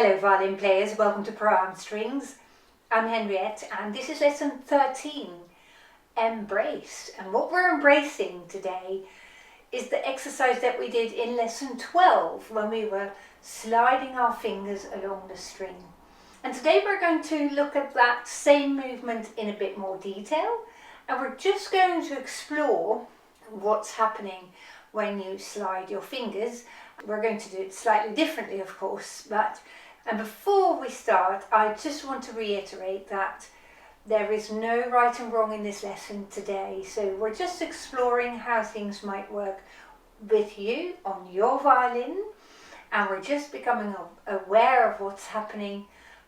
Hello violin players, welcome to Pro Am Strings. I'm Henriette and this is lesson 13, Embrace. And what we're embracing today is the exercise that we did in lesson 12 when we were sliding our fingers along the string. And today we're going to look at that same movement in a bit more detail, and we're just going to explore what's happening when you slide your fingers. We're going to do it slightly differently, of course, and before we start, I just want to reiterate that there is no right and wrong in this lesson today. So we're just exploring how things might work with you on your violin, and we're just becoming aware of what's happening.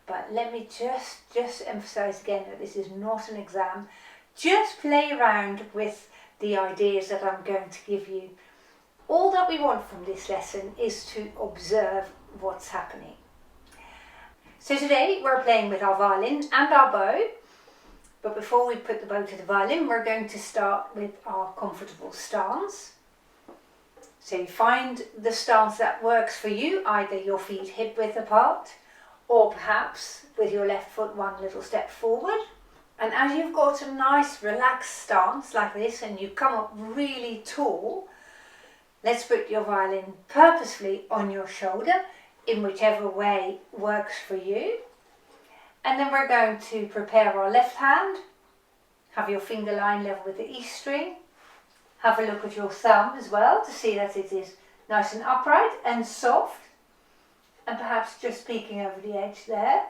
But let me just emphasize again that this is not an exam. Just play around with the ideas that I'm going to give you. All that we want from this lesson is to observe what's happening. So today we're playing with our violin and our bow, but before we put the bow to the violin, we're going to start with our comfortable stance. So you find the stance that works for you, either your feet hip width apart, or perhaps with your left foot one little step forward. And as you've got a nice relaxed stance like this and you come up really tall, let's put your violin purposefully on your shoulder in whichever way works for you. And then we're going to prepare our left hand. Have your finger line level with the E string. Have a look at your thumb as well to see that it is nice and upright and soft, and perhaps just peeking over the edge there.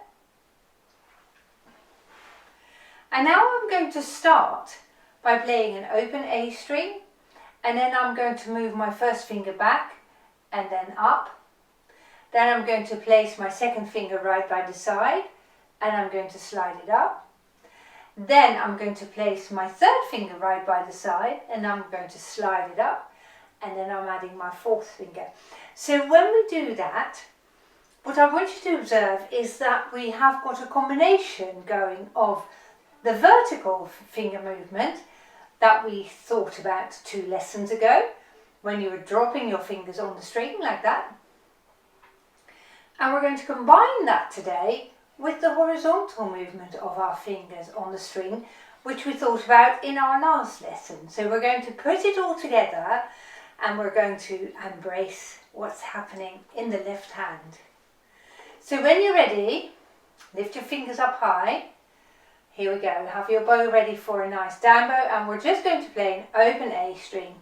And now I'm going to start by playing an open A string, and then I'm going to move my first finger back and then up. Then I'm going to place my second finger right by the side and I'm going to slide it up. Then I'm going to place my third finger right by the side and I'm going to slide it up, and then I'm adding my fourth finger. So when we do that, what I want you to observe is that we have got a combination going of the vertical finger movement that we thought about 2 lessons ago, when you were dropping your fingers on the string like that. And we're going to combine that today with the horizontal movement of our fingers on the string, which we thought about in our last lesson. So we're going to put it all together and we're going to embrace what's happening in the left hand. So when you're ready, lift your fingers up high. Here we go. Have your bow ready for a nice down bow, and we're just going to play an open A string.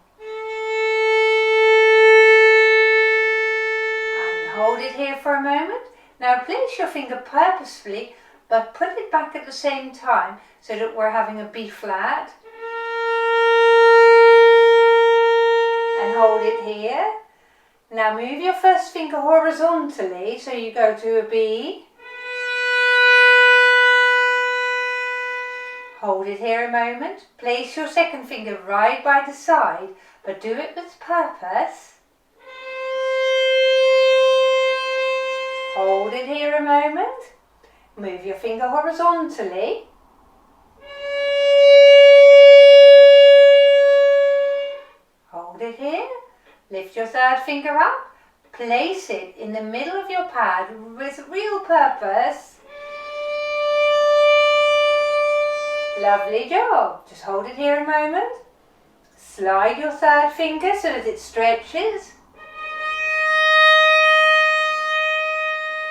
Hold it here for a moment. Now place your finger purposefully, but put it back at the same time so that we're having a B flat. And hold it here. Now move your first finger horizontally, so you go to a B. Hold it here a moment. Place your second finger right by the side, but do it with purpose. Hold it here a moment. Move your finger horizontally. Hold it here. Lift your third finger up. Place it in the middle of your pad with real purpose. Lovely job. Just hold it here a moment. Slide your third finger so that it stretches.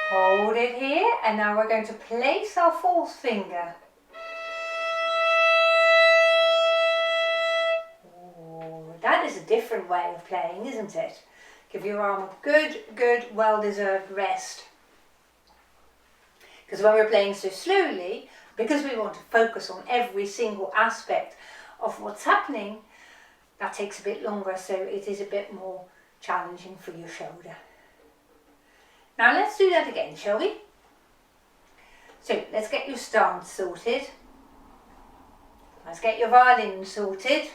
Hold it here, and now we're going to place our fourth finger. Ooh, that is a different way of playing, isn't it? Give your arm a good, well-deserved rest. Because when we're playing so slowly, because we want to focus on every single aspect of what's happening, that takes a bit longer, so it is a bit more challenging for your shoulder. Now let's do that again, shall we? So let's get your stance sorted. Let's get your violin sorted.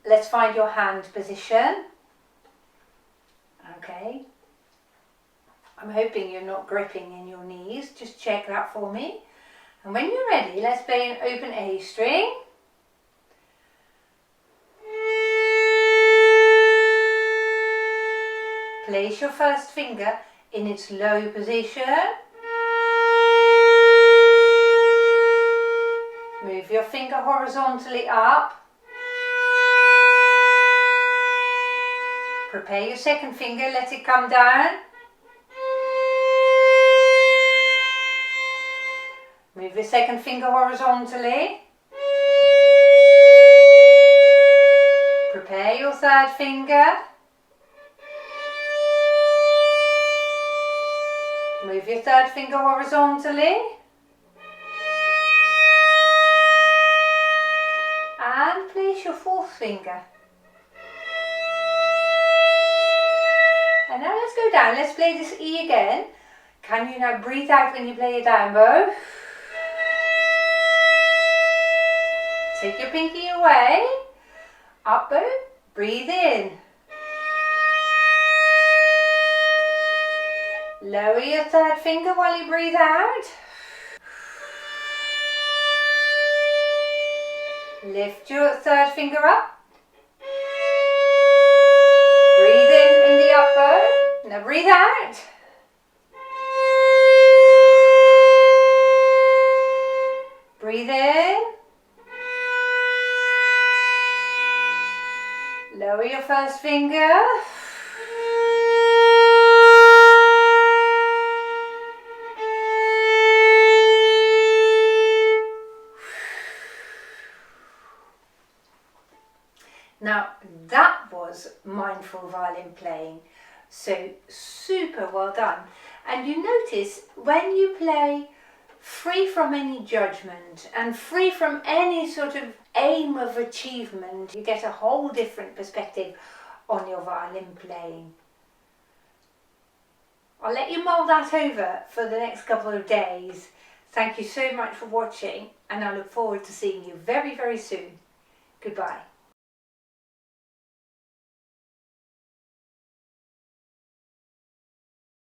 Let's find your hand position. Okay. I'm hoping you're not gripping in your knees. Just check that for me. And when you're ready, let's play an open A string. place your first finger in its low position. Move your finger horizontally up. Prepare your second finger, let it come down. Move your second finger horizontally. Prepare your third finger. Move your third finger horizontally. And place your fourth finger. And now let's go down. Let's play this E again. Can you now breathe out when you play your down bow? Take your pinky away. Up bow. Breathe in. Lower your third finger while you breathe out. Lift your third finger up. Breathe in the up bow. Now breathe out. Breathe in. Lower your first finger. Now that was mindful violin playing, so super well done. And you notice when you play free from any judgment and free from any sort of aim of achievement, you get a whole different perspective on your violin playing. I'll let you mull that over for the next couple of days. Thank you so much for watching, and I look forward to seeing you very, very soon. Goodbye.